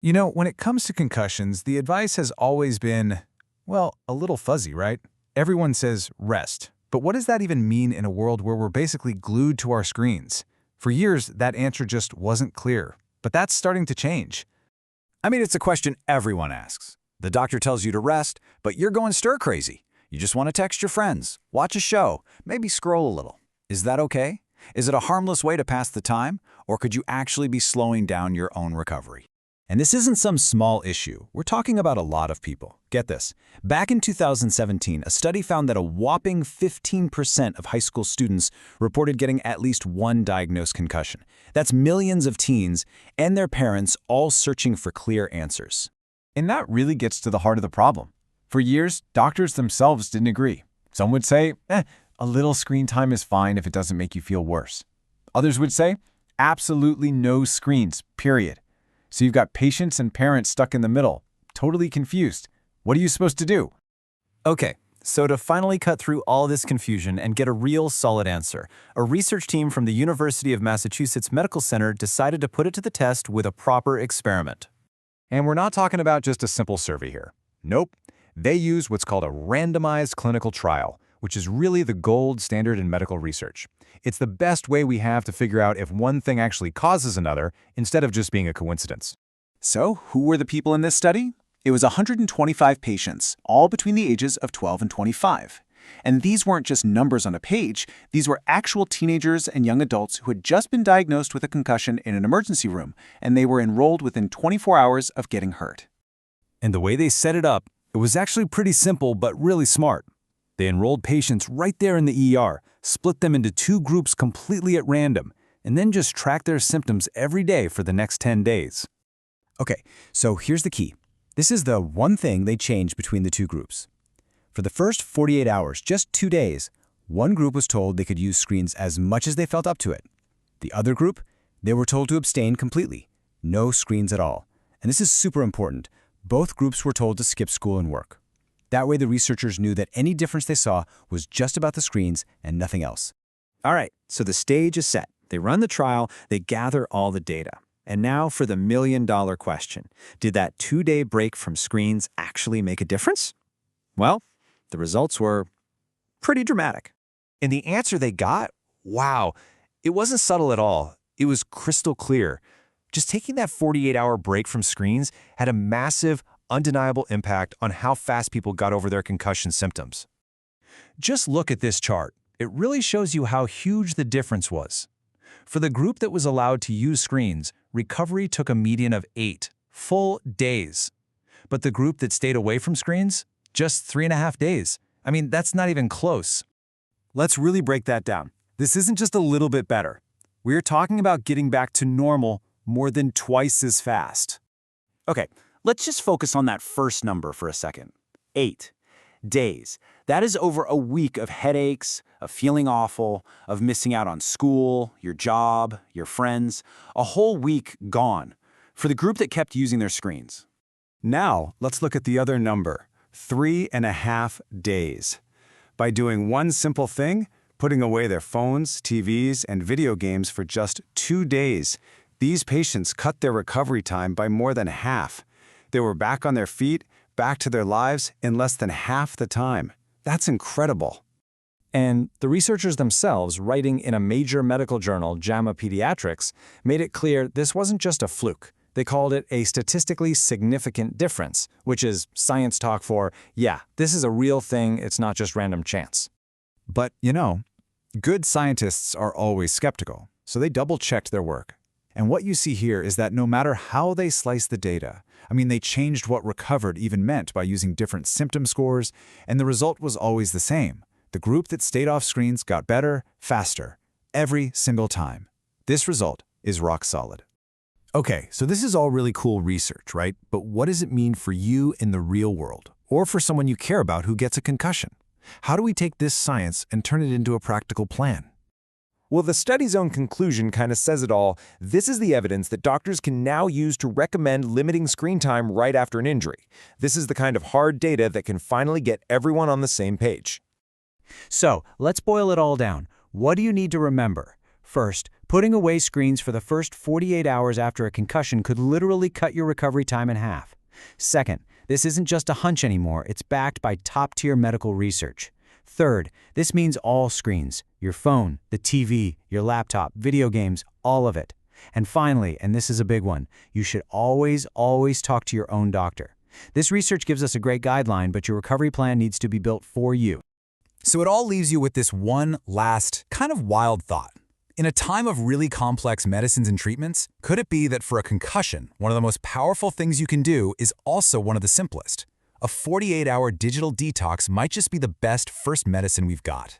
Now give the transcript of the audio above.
You know, when it comes to concussions, the advice has always been, well, a little fuzzy, right? Everyone says rest. But what does that even mean in a world where we're basically glued to our screens? For years, that answer just wasn't clear. But that's starting to change. I mean, it's a question everyone asks. The doctor tells you to rest, but you're going stir-crazy. You just want to text your friends, watch a show, maybe scroll a little. Is that okay? Is it a harmless way to pass the time, or could you actually be slowing down your own recovery? And this isn't some small issue. We're talking about a lot of people. Get this. Back in 2017, a study found that a whopping 15% of high school students reported getting at least one diagnosed concussion. That's millions of teens and their parents all searching for clear answers. And that really gets to the heart of the problem. For years, doctors themselves didn't agree. Some would say, a little screen time is fine if it doesn't make you feel worse. Others would say, absolutely no screens, period. So you've got patients and parents stuck in the middle, totally confused. What are you supposed to do? Okay, so to finally cut through all this confusion and get a real solid answer, a research team from the University of Massachusetts Medical Center decided to put it to the test with a proper experiment. And we're not talking about just a simple survey here. Nope. They use what's called a randomized clinical trial, which is really the gold standard in medical research. It's the best way we have to figure out if one thing actually causes another instead of just being a coincidence. So, who were the people in this study? It was 125 patients, all between the ages of 12 and 25. And these weren't just numbers on a page, these were actual teenagers and young adults who had just been diagnosed with a concussion in an emergency room, and they were enrolled within 24 hours of getting hurt. And the way they set it up, it was actually pretty simple but really smart. They enrolled patients right there in the ER, split them into two groups completely at random, and then just tracked their symptoms every day for the next 10 days. Okay, so here's the key. This is the one thing they changed between the two groups. For the first 48 hours, just 2 days, one group was told they could use screens as much as they felt up to it. The other group, they were told to abstain completely, no screens at all. And this is super important. Both groups were told to skip school and work. That way the researchers knew that any difference they saw was just about the screens and nothing else. All right, so the stage is set. They run the trial, they gather all the data. And now for the million-dollar question. Did that 2-day break from screens actually make a difference? Well, the results were pretty dramatic. And the answer they got? Wow, it wasn't subtle at all. It was crystal clear. Just taking that 48-hour break from screens had a massive, undeniable impact on how fast people got over their concussion symptoms. Just look at this chart. It really shows you how huge the difference was. For the group that was allowed to use screens, recovery took a median of 8 full days. But the group that stayed away from screens, just 3.5 days. I mean, that's not even close. Let's really break that down. This isn't just a little bit better. We're talking about getting back to normal more than twice as fast. Okay, let's just focus on that first number for a second. 8 days. That is over a week of headaches, of feeling awful, of missing out on school, your job, your friends. A whole week gone for the group that kept using their screens. Now, let's look at the other number, 3.5 days. By doing one simple thing, putting away their phones, TVs, and video games for just 2 days, these patients cut their recovery time by more than half. They were back on their feet, back to their lives in less than half the time. That's incredible. And the researchers themselves, writing in a major medical journal, JAMA Pediatrics, made it clear this wasn't just a fluke. They called it a statistically significant difference, which is science talk for, yeah, this is a real thing, it's not just random chance. But, good scientists are always skeptical, so they double-checked their work. And what you see here is that no matter how they slice the data, they changed what recovered even meant by using different symptom scores, and the result was always the same. The group that stayed off screens got better, faster, every single time. This result is rock solid. Okay, so this is all really cool research, right? But what does it mean for you in the real world, or for someone you care about who gets a concussion? How do we take this science and turn it into a practical plan? Well, the study's own conclusion kind of says it all. This is the evidence that doctors can now use to recommend limiting screen time right after an injury. This is the kind of hard data that can finally get everyone on the same page. So, let's boil it all down. What do you need to remember? First, Putting away screens for the first 48 hours after a concussion could literally cut your recovery time in half. Second, this isn't just a hunch anymore, it's backed by top-tier medical research. Third, this means all screens, your phone, the TV, your laptop, video games, all of it. And finally, and this is a big one, you should always talk to your own doctor. This research gives us a great guideline, but your recovery plan needs to be built for you. So it all leaves you with this one last, kind of wild thought. In a time of really complex medicines and treatments, could it be that for a concussion, one of the most powerful things you can do is also one of the simplest? A 48-hour digital detox might just be the best first medicine we've got.